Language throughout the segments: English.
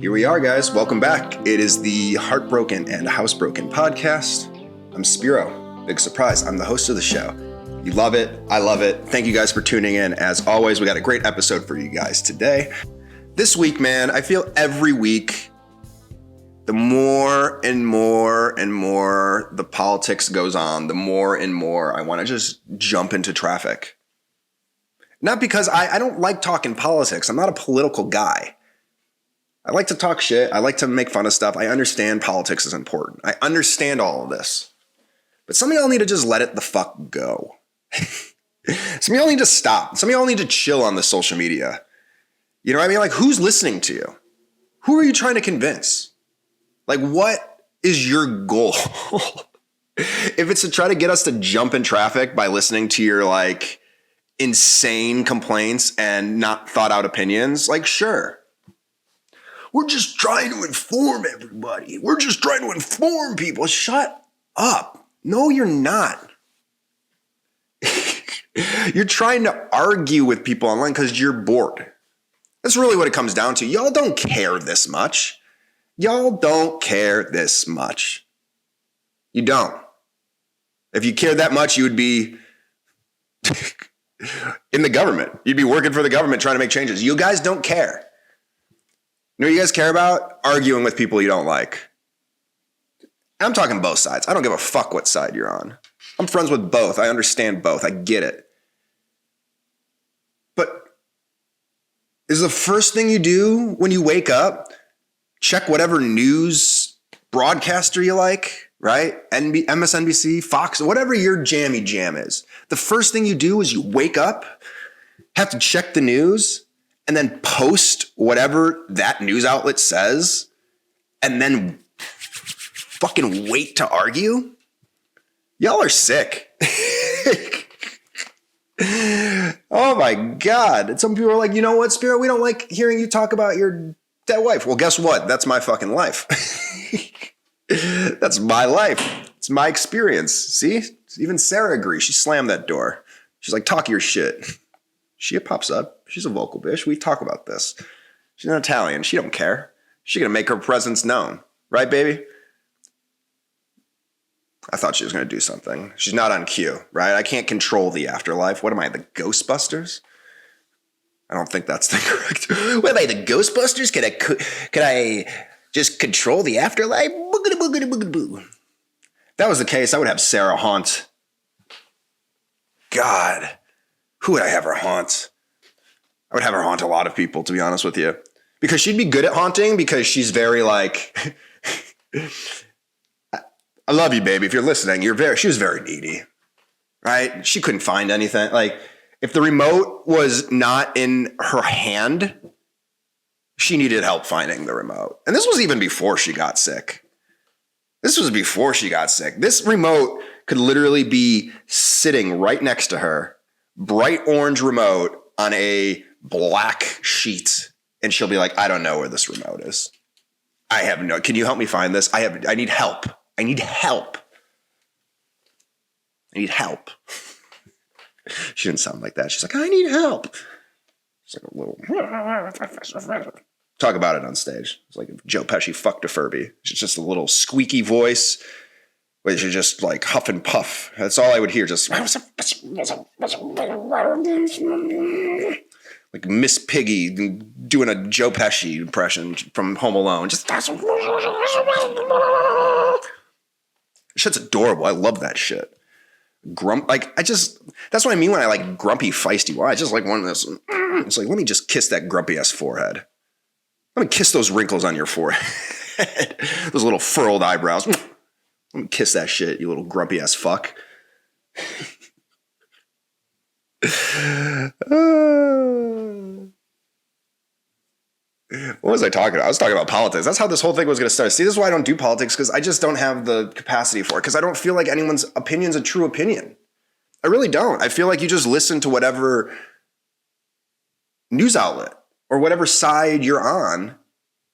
Here we are, guys. Welcome back. It is the Heartbroken and Housebroken podcast. I'm Spiro. Big surprise. I'm the host of the show. You love it. I love it. Thank you guys for tuning in. As always, we got a great episode for you guys today. This week, man, I feel every week, the more and more and more the politics goes on, the more and more I want to just jump into traffic. Not because I don't like talking politics. I'm not a political guy. I like to talk shit. I like to make fun of stuff. I understand politics is important. I understand all of this. But some of y'all need to just let it the fuck go. Some of y'all need to stop. Some of y'all need to chill on the social media. You know what I mean? Like, who's listening to you? Who are you trying to convince? Like, what is your goal? If it's to try to get us to jump in traffic by listening to your, like, insane complaints and not thought out opinions, like, sure. We're just trying to inform everybody. We're just trying to inform people. Shut up. No, you're not. You're trying to argue with people online because you're bored. That's really what it comes down to. Y'all don't care this much. Y'all don't care this much. You don't. If you cared that much, you would be in the government. You'd be working for the government trying to make changes. You guys don't care. You know what you guys care about? Arguing with people you don't like. I'm talking both sides. I don't give a fuck what side you're on. I'm friends with both. I understand both. I get it. But is the first thing you do when you wake up, check whatever news broadcaster you like, right? MSNBC, Fox, whatever your jammy jam is. The first thing you do is you wake up, have to check the news, and then post whatever that news outlet says, and then fucking wait to argue? Y'all are sick. Oh my God. And some people are like, you know what, Spirit? We don't like hearing you talk about your dead wife. Well, guess what? That's my fucking life. That's my life. It's my experience. See? Even Sarah agrees. She slammed that door. She's like, talk your shit. She pops up. She's a vocal bitch. We talk about this. She's an Italian. She don't care. She's going to make her presence known. Right, baby? I thought she was going to do something. She's not on cue, right? I can't control the afterlife. What am I, the Ghostbusters? I don't think that's the correct. What am I, the Ghostbusters? Could I just control the afterlife? Boogity, boogity, boogity, boo. If that was the case, I would have Sarah haunt. God. Who would I have her haunt? I would have her haunt a lot of people, to be honest with you. Because she'd be good at haunting because she's very like, I love you, baby. If you're listening, she was very needy, right? She couldn't find anything. Like, if the remote was not in her hand, she needed help finding the remote. And this was even before she got sick. This remote could literally be sitting right next to her, bright orange remote on a black sheet. And she'll be like, I don't know where this remote is. Can you help me find this? I need help. I need help. She didn't sound like that. She's like, I need help. She's like a little. Talk about it on stage. It's like if Joe Pesci fucked a Furby. It's just a little squeaky voice. Where you just like huff and puff. That's all I would hear. Just like Miss Piggy doing a Joe Pesci impression from Home Alone. Just shit's adorable. I love that shit. That's what I mean when I like grumpy, feisty. Why? I just like one of those. It's like, let me just kiss that grumpy ass forehead. Let me kiss those wrinkles on your forehead. Those little furrowed eyebrows. Let me kiss that shit, you little grumpy ass fuck. What was I talking about? I was talking about politics. That's how this whole thing was going to start. See, this is why I don't do politics, because I just don't have the capacity for it, because I don't feel like anyone's opinion's a true opinion. I really don't. I feel like you just listen to whatever news outlet or whatever side you're on,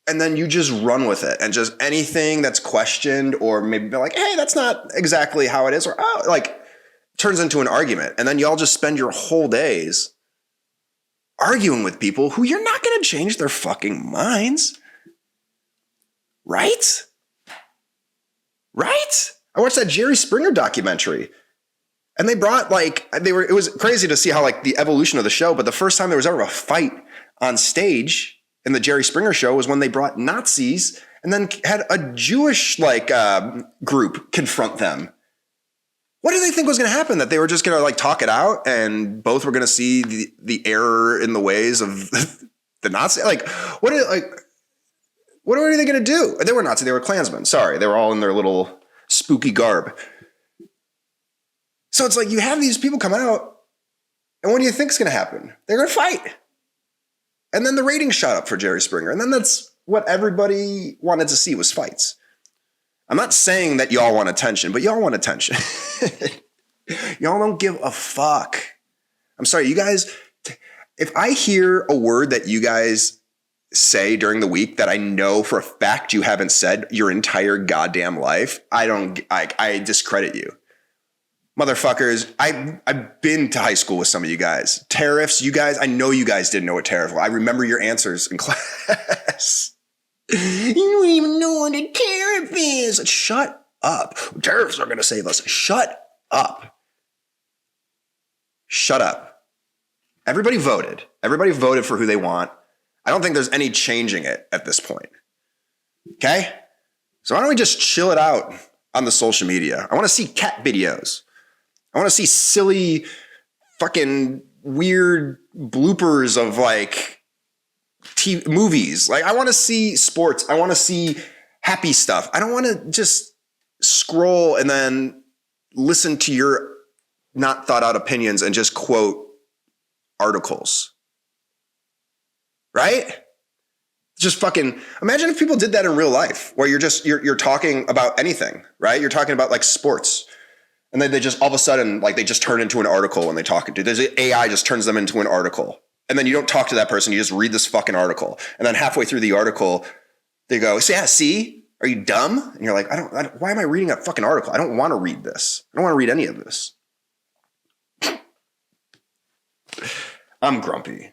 and then you just run with it, and just anything that's questioned or maybe be like, hey, that's not exactly how it is, or oh, like turns into an argument. And then y'all just spend your whole days arguing with people who you're not going to change their fucking minds. Right? Right? I watched that Jerry Springer documentary. And they brought it was crazy to see how like the evolution of the show, but the first time there was ever a fight on stage in the Jerry Springer show was when they brought Nazis and then had a Jewish group confront them. What did they think was going to happen? That they were just going to like talk it out and both were going to see the error in the ways of the Nazi? Like, what are they going to do? They were Nazi. They were Klansmen. Sorry. They were all in their little spooky garb. So it's like you have these people come out, and what do you think is going to happen? They're going to fight. And then the ratings shot up for Jerry Springer. And then that's what everybody wanted to see was fights. I'm not saying that y'all want attention, but y'all want attention. Y'all don't give a fuck. I'm sorry, you guys, if I hear a word that you guys say during the week that I know for a fact you haven't said your entire goddamn life, I discredit you. Motherfuckers, I've been to high school with some of you guys. Tariffs, you guys, I know you guys didn't know what tariff was. I remember your answers in class. You don't even know what a tariff is. Shut up. Tariffs are going to save us. Shut up. Shut up. Everybody voted. Everybody voted for who they want. I don't think there's any changing it at this point. Okay? So why don't we just chill it out on the social media? I want to see cat videos. I want to see silly fucking weird bloopers of like movies. Like I want to see sports. I want to see happy stuff. I don't want to just scroll and then listen to your not thought out opinions and just quote articles. Right? Just fucking imagine if people did that in real life where you're talking about anything, right? You're talking about like sports. And then they just all of a sudden, like they just turn into an article when they talk to. There's AI just turns them into an article. And then you don't talk to that person. You just read this fucking article. And then halfway through the article, they go, yeah, see, are you dumb? And you're like, why am I reading a fucking article? I don't want to read this. I don't want to read any of this. I'm grumpy.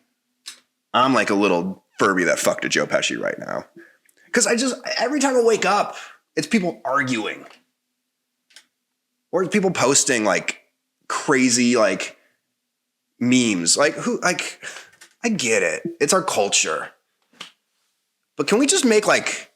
I'm like a little Furby that fucked a Joe Pesci right now. Because every time I wake up, it's people arguing. Or it's people posting like crazy like memes. Like I get it. It's our culture. But can we just make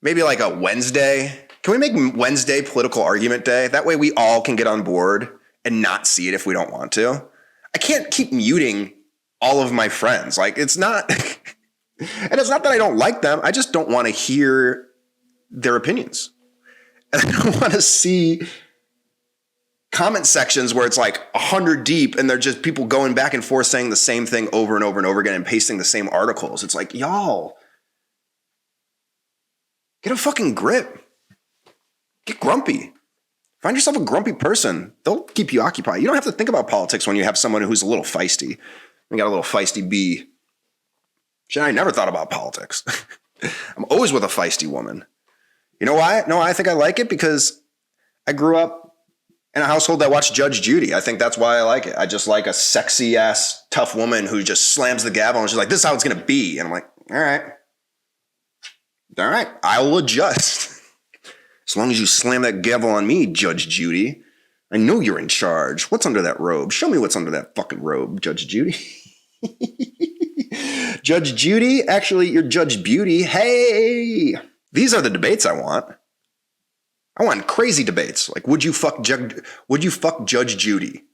maybe like a Wednesday? Can we make Wednesday political argument day? That way we all can get on board and not see it if we don't want to. I can't keep muting all of my friends. Like it's not, and it's not that I don't like them. I just don't want to hear their opinions. And I don't want to see comment sections where it's like 100 deep and they're just people going back and forth saying the same thing over and over and over again and pasting the same articles. It's like, y'all, get a fucking grip. Get grumpy. Find yourself a grumpy person. They'll keep you occupied. You don't have to think about politics when you have someone who's a little feisty. You got a little feisty bee. Shit, I never thought about politics. I'm always with a feisty woman. You know why? No, I think I like it because I grew up in a household that watched Judge Judy. I think that's why I like it. I just like a sexy ass tough woman who just slams the gavel and she's like, this is how it's going to be. And I'm like, all right, I will adjust. As long as you slam that gavel on me, Judge Judy. I know you're in charge. What's under that robe? Show me what's under that fucking robe, Judge Judy. Judge Judy? Actually, you're Judge Beauty. Hey! These are the debates I want. I want crazy debates. Like, would you fuck Judge Judy?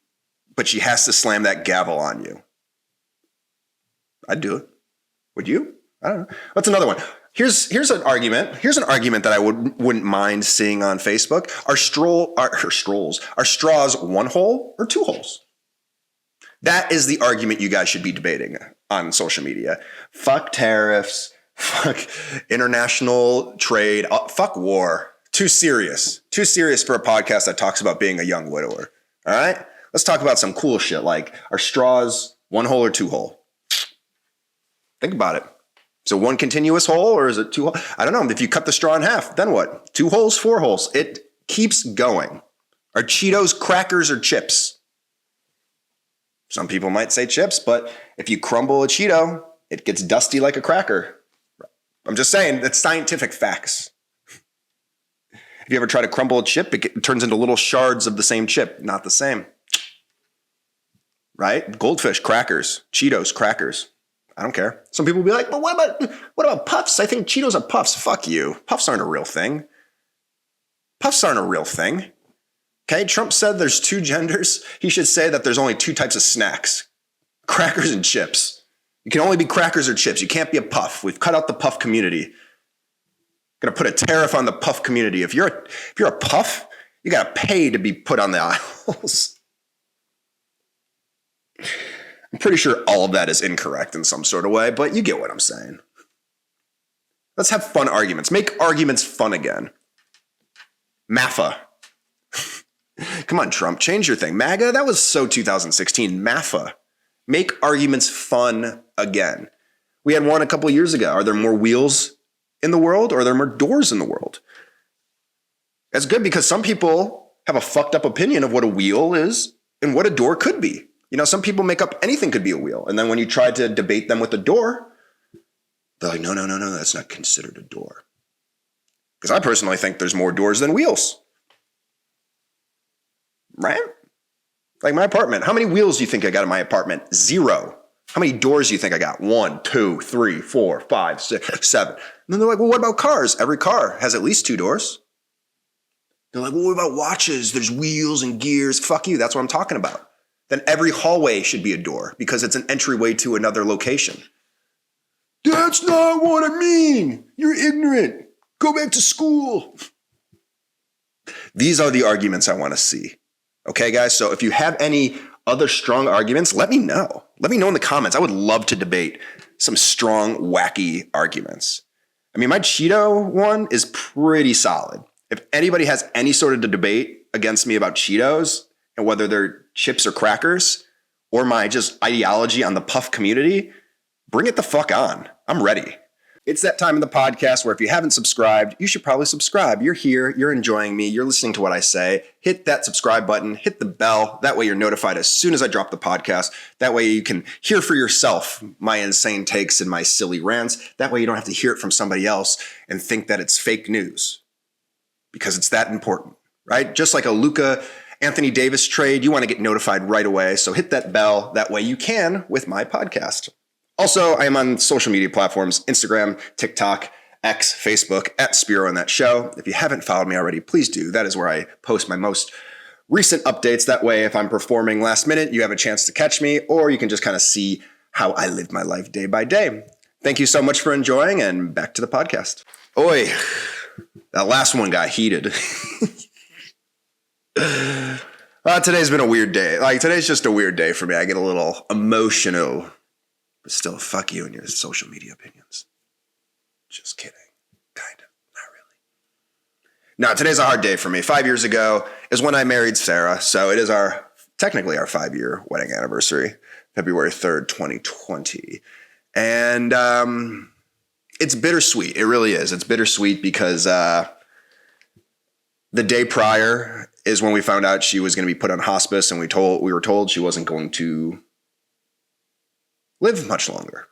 But she has to slam that gavel on you. I'd do it. Would you? I don't know. What's another one? Here's an argument. Here's an argument that I wouldn't mind seeing on Facebook. Are straws one hole or two holes? That is the argument you guys should be debating on social media. Fuck tariffs. Fuck international trade. Fuck war. Too serious. Too serious for a podcast that talks about being a young widower. All right? Let's talk about some cool shit like are straws one hole or two hole? Think about it. So one continuous hole or is it two holes? I don't know. If you cut the straw in half, then what? 2 holes, 4 holes. It keeps going. Are Cheetos crackers or chips? Some people might say chips, but if you crumble a Cheeto, it gets dusty like a cracker. I'm just saying that's scientific facts. If you ever try to crumble a chip, it turns into little shards of the same chip. Not the same. Right? Goldfish, crackers, Cheetos, crackers. I don't care. Some people will be like, but what about puffs? I think Cheetos are puffs. Fuck you. Puffs aren't a real thing. Puffs aren't a real thing. Okay, Trump said there's two genders. He should say that there's only two types of snacks. Crackers and chips. You can only be crackers or chips. You can't be a puff. We've cut out the puff community. Gonna put a tariff on the puff community. If you're a puff, you gotta pay to be put on the aisles. I'm pretty sure all of that is incorrect in some sort of way, but you get what I'm saying. Let's have fun arguments. Make arguments fun again. MAFA. Come on, Trump, change your thing. MAGA, that was so 2016. MAFA. Make arguments fun again. We had one a couple years ago. Are there more wheels in the world or are there more doors in the world? That's good because some people have a fucked up opinion of what a wheel is and what a door could be. You know, some people make up anything could be a wheel. And then when you try to debate them with a door, they're like, no, that's not considered a door. Because I personally think there's more doors than wheels. Right? Like my apartment. How many wheels do you think I got in my apartment? 0. How many doors do you think I got? 1, 2, 3, 4, 5, 6, 7. And then they're like, well, what about cars? Every car has at least 2 doors. They're like, well, what about watches? There's wheels and gears. Fuck you. That's what I'm talking about. Then every hallway should be a door because it's an entryway to another location. That's not what I mean. You're ignorant. Go back to school. These are the arguments I want to see. Okay, guys? So if you have any other strong arguments, let me know. Let me know in the comments. I would love to debate some strong, wacky arguments. I mean, my Cheeto one is pretty solid. If anybody has any sort of debate against me about Cheetos and whether they're chips or crackers or my just ideology on the puff community, bring it the fuck on. I'm ready. It's that time in the podcast where if you haven't subscribed, you should probably subscribe. You're here, you're enjoying me, you're listening to what I say. Hit that subscribe button, hit the bell. That way you're notified as soon as I drop the podcast. That way you can hear for yourself my insane takes and my silly rants. That way you don't have to hear it from somebody else and think that it's fake news because it's that important, right? Just like a Luka Anthony Davis trade, you want to get notified right away. So hit that bell. That way you can with my podcast. Also, I am on social media platforms, Instagram, TikTok, X, Facebook, at Spiro and That Show. If you haven't followed me already, please do. That is where I post my most recent updates. That way, if I'm performing last minute, you have a chance to catch me, or you can just kind of see how I live my life day by day. Thank you so much for enjoying, and back to the podcast. Oi, that last one got heated. Today's been a weird day. Today's just a weird day for me. I get a little emotional. But still, fuck you and your social media opinions. Just kidding. Kind of. Not really. No, today's a hard day for me. 5 years ago is when I married Sarah. So it is technically our 5-year wedding anniversary, February 3rd, 2020. And it's bittersweet. It really is. It's bittersweet because the day prior is when we found out she was going to be put on hospice, and we were told she wasn't going to live much longer.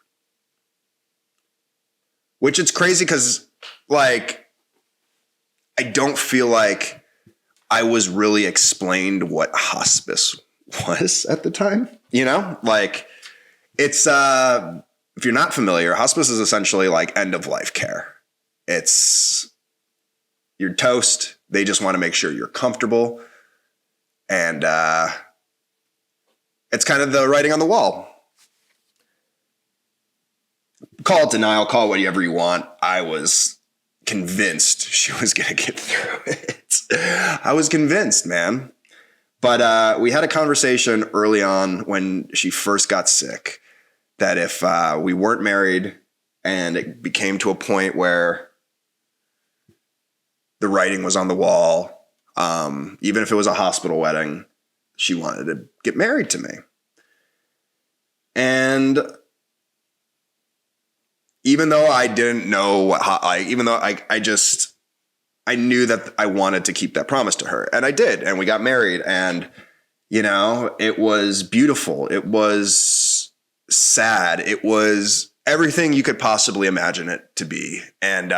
Which it's crazy because, I don't feel like I was really explained what hospice was at the time. You know? It's, if you're not familiar, hospice is essentially end of life care. You're toast. They just want to make sure you're comfortable. And it's kind of the writing on the wall. Call it denial, call it whatever you want. I was convinced she was going to get through it. I was convinced, man. But we had a conversation early on when she first got sick that if we weren't married and it became to a point where the writing was on the wall, even if it was a hospital wedding, she wanted to get married to me. And even though I didn't know I knew that I wanted to keep that promise to her, and I did, and we got married, and it was beautiful. It was sad. It was everything you could possibly imagine it to be. And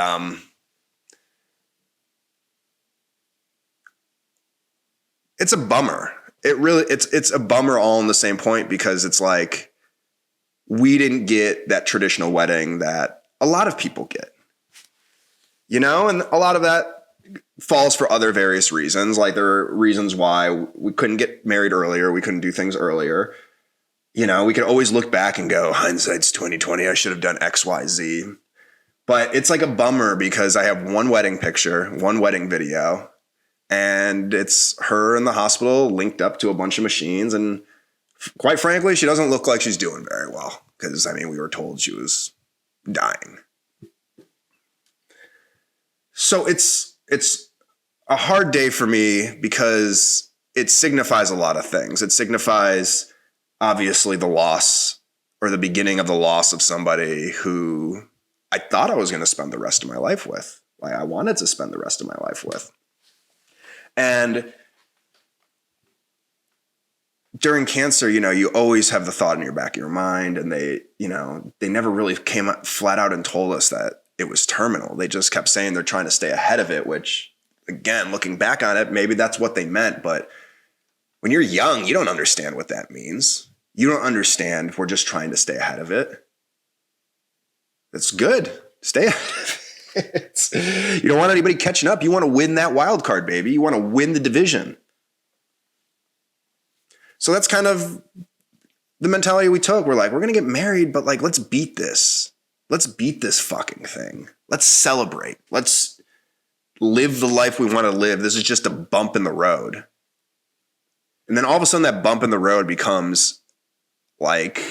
it's a bummer. It's a bummer all in the same point, because it's like we didn't get that traditional wedding that a lot of people get, and a lot of that falls for other various reasons. Like there are reasons why we couldn't get married earlier. We couldn't do things earlier. We could always look back and go, hindsight's 2020. I should have done X, Y, Z. But it's like a bummer because I have one wedding picture, one wedding video, and it's her in the hospital linked up to a bunch of machines. And quite frankly, she doesn't look like she's doing very well because, we were told she was dying. So it's a hard day for me because it signifies a lot of things. It signifies, obviously, the loss or the beginning of the loss of somebody who I thought I was going to spend the rest of my life with. Like I wanted to spend the rest of my life with. And during cancer, you always have the thought in your back of your mind, and they never really came flat out and told us that it was terminal. They just kept saying they're trying to stay ahead of it, which, again, looking back on it, maybe that's what they meant. But when you're young, you don't understand what that means. You don't understand we're just trying to stay ahead of it. That's good. Stay ahead of it. You don't want anybody catching up. You want to win that wild card, baby. You want to win the division. So that's kind of the mentality we took. We're like, we're going to get married, but like, let's beat this. Let's beat this fucking thing. Let's celebrate. Let's live the life we want to live. This is just a bump in the road. And then all of a sudden that bump in the road becomes like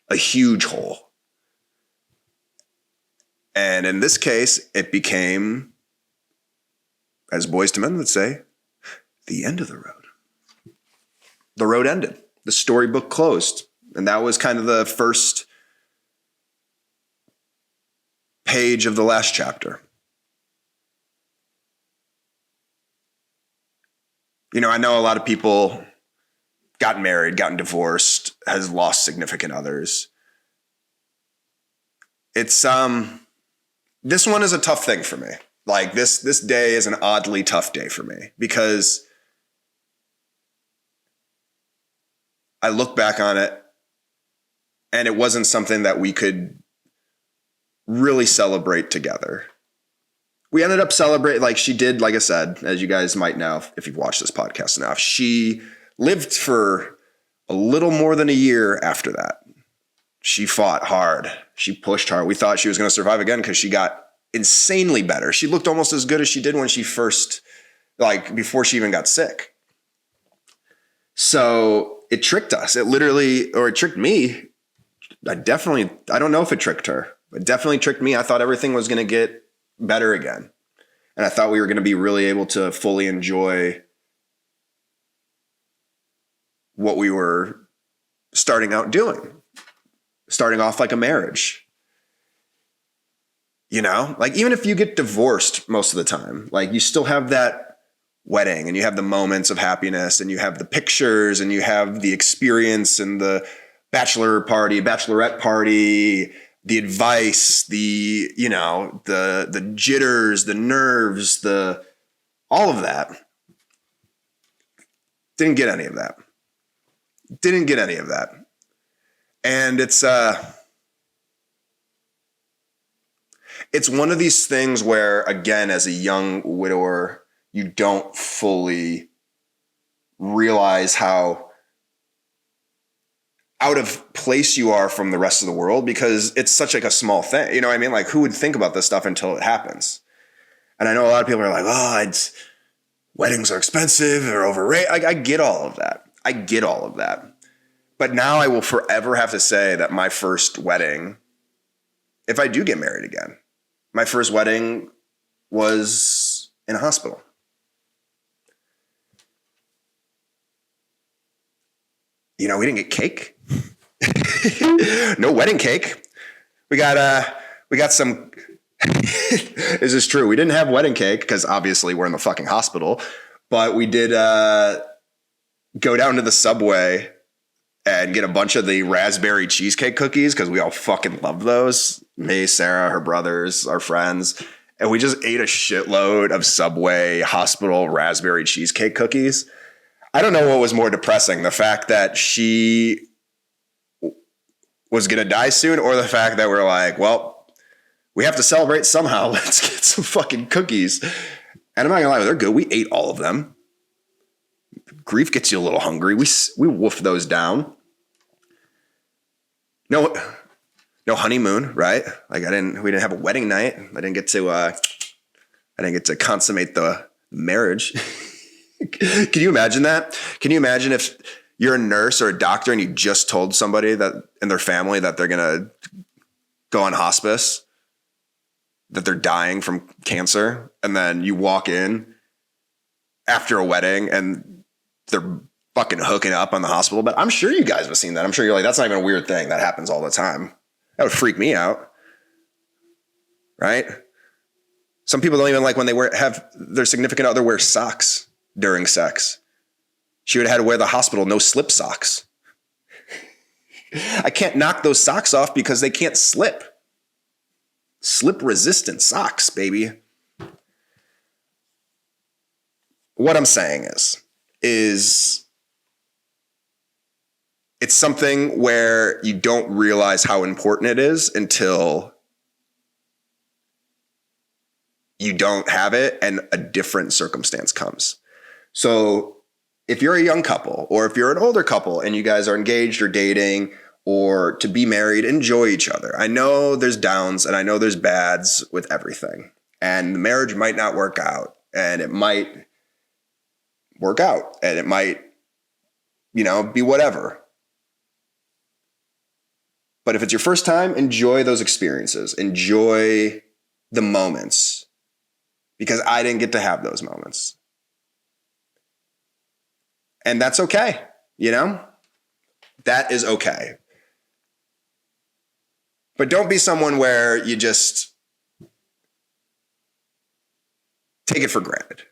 a huge hole. And in this case, it became, as Boys to Men would say, the end of the road. The road ended. The storybook closed. And that was kind of the first page of the last chapter. I know a lot of people gotten married, gotten divorced, has lost significant others. It's this one is a tough thing for me. Like this day is an oddly tough day for me because I look back on it and it wasn't something that we could really celebrate together. We ended up celebrating, like she did, like I said, as you guys might know, if you've watched this podcast enough, she lived for a little more than a year after that. She fought hard. She pushed hard. We thought she was going to survive again because she got insanely better. She looked almost as good as she did when she first, before she even got sick. So it tricked us. It tricked me. I don't know if it tricked her, but definitely tricked me. I thought everything was going to get better again. And I thought we were going to be really able to fully enjoy what we were starting out doing. Starting off like a marriage. Even if you get divorced most of the time, you still have that wedding and you have the moments of happiness and you have the pictures and you have the experience and the bachelor party, bachelorette party, the advice, the jitters, the nerves, all of that. Didn't get any of that. And it's one of these things where, again, as a young widower, you don't fully realize how out of place you are from the rest of the world because it's such a small thing. You know what I mean? Like, who would think about this stuff until it happens? And I know a lot of people are like, weddings are expensive, they're overrated. I get all of that. But now I will forever have to say that my first wedding, if I do get married again, my first wedding was in a hospital. We didn't get cake. No wedding cake. We got some, this is true. We didn't have wedding cake because obviously we're in the fucking hospital, but we did go down to the Subway and get a bunch of the raspberry cheesecake cookies because we all fucking love those. Me, Sarah, her brothers, our friends. And we just ate a shitload of Subway hospital raspberry cheesecake cookies. I don't know what was more depressing, the fact that she was going to die soon or the fact that we're like, well, we have to celebrate somehow. Let's get some fucking cookies. And I'm not going to lie, they're good. We ate all of them. Grief gets you a little hungry. We woofed those down. No honeymoon, right? Like we didn't have a wedding night. I didn't get to consummate the marriage. Can you imagine that? Can you imagine if you're a nurse or a doctor and you just told somebody that in their family that they're going to go on hospice, that they're dying from cancer, and then you walk in after a wedding and they're fucking hooking up on the hospital bed? I'm sure you guys have seen that. I'm sure you're like, that's not even a weird thing. That happens all the time. That would freak me out. Right? Some people don't even like when they have their significant other wear socks during sex. She would have had to wear the hospital no slip socks. I can't knock those socks off because they can't slip. Slip resistant socks, baby. What I'm saying is it's something where you don't realize how important it is until you don't have it and a different circumstance comes. So if you're a young couple or if you're an older couple and you guys are engaged or dating or to be married, enjoy each other. I know there's downs and I know there's bads with everything, and the marriage might not work out, and it might work out, and it might, be whatever. But if it's your first time, enjoy those experiences. Enjoy the moments, because I didn't get to have those moments. And that's okay, That is okay. But don't be someone where you just take it for granted.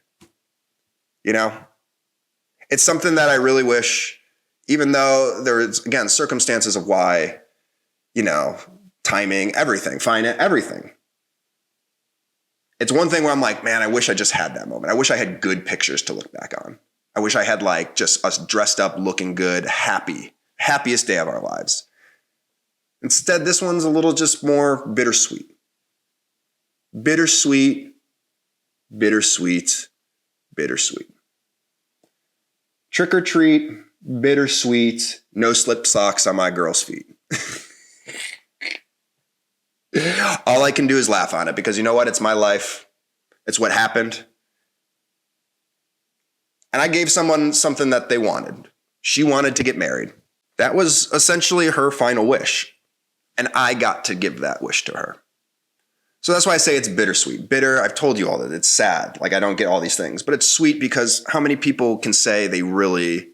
It's something that I really wish, even though there's, again, circumstances of why, timing, everything, everything. It's one thing where I'm like, man, I wish I just had that moment. I wish I had good pictures to look back on. I wish I had just us dressed up, looking good, happiest day of our lives. Instead, this one's a little just more bittersweet. Bittersweet, bittersweet, bittersweet. Trick or treat, bittersweet, no slip socks on my girl's feet. All I can do is laugh on it because you know what? It's my life. It's what happened. And I gave someone something that they wanted. She wanted to get married. That was essentially her final wish. And I got to give that wish to her. So that's why I say it's bittersweet. Bitter, I've told you all that. It's sad. Like I don't get all these things. But it's sweet because how many people can say they really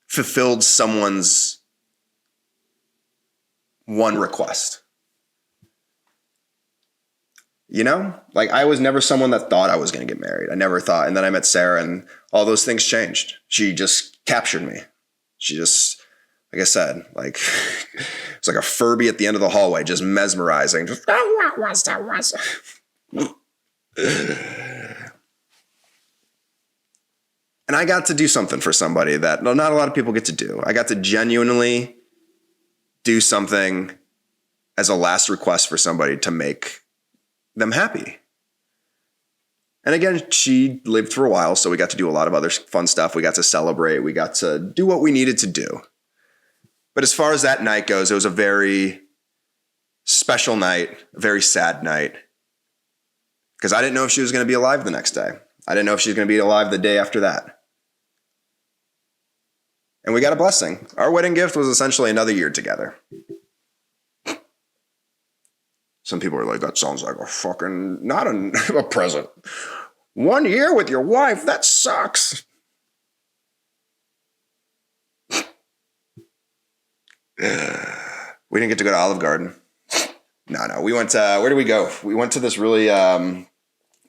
fulfilled someone's one request? Like I was never someone that thought I was going to get married. I never thought. And then I met Sarah and all those things changed. She just captured me. She just, like I said, it's like a Furby at the end of the hallway, just mesmerizing. Just, what was that? And I got to do something for somebody that not a lot of people get to do. I got to genuinely do something as a last request for somebody to make them happy. And again, she lived for a while, so we got to do a lot of other fun stuff. We got to celebrate. We got to do what we needed to do. But as far as that night goes, it was a very special night, a very sad night. Because I didn't know if she was going to be alive the next day. I didn't know if she was going to be alive the day after that. And we got a blessing. Our wedding gift was essentially another year together. Some people are like, that sounds like a fucking, not a present. 1 year with your wife, that sucks. We didn't get to go to Olive Garden. No. We went to, where did we go? We went to this really, God,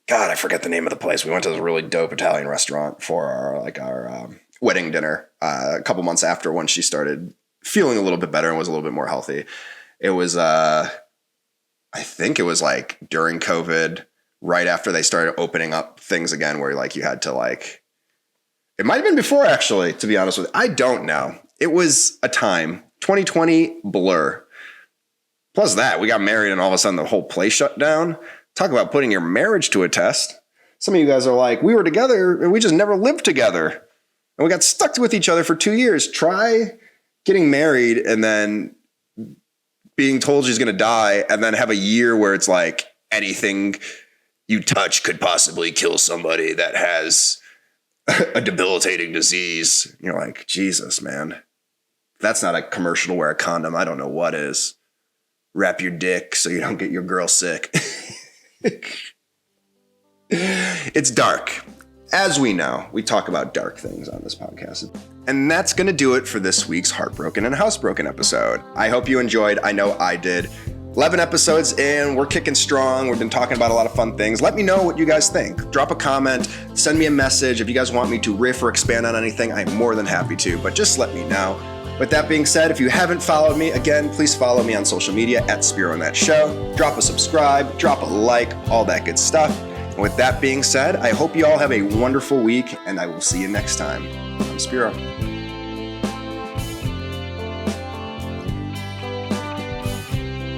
I forget the name of the place. We went to this really dope Italian restaurant for our wedding dinner a couple months after, when she started feeling a little bit better and was a little bit more healthy. It was, I think it was like during COVID, right after they started opening up things again, where like you had to like, it might have been before actually, to be honest with you. I don't know. It was a time, 2020 blur. Plus that, we got married and all of a sudden the whole place shut down. Talk about putting your marriage to a test. Some of you guys are like, we were together and we just never lived together. And we got stuck with each other for 2 years. Try getting married and then being told she's going to die, and then have a year where it's like anything you touch could possibly kill somebody that has a debilitating disease. You're like, Jesus, man. If that's not a commercial to wear a condom, I don't know what is. Wrap your dick so you don't get your girl sick. It's dark. As we know, we talk about dark things on this podcast. And that's going to do it for this week's Heartbroken and Housebroken episode. I hope you enjoyed. I know I did. 11 episodes in, we're kicking strong. We've been talking about a lot of fun things. Let me know what you guys think. Drop a comment, send me a message. If you guys want me to riff or expand on anything, I'm more than happy to, but just let me know. With that being said, if you haven't followed me, again, please follow me on social media at Spiro and That Show. Drop a subscribe, drop a like, all that good stuff. And with that being said, I hope you all have a wonderful week, and I will see you next time. I'm Spiro.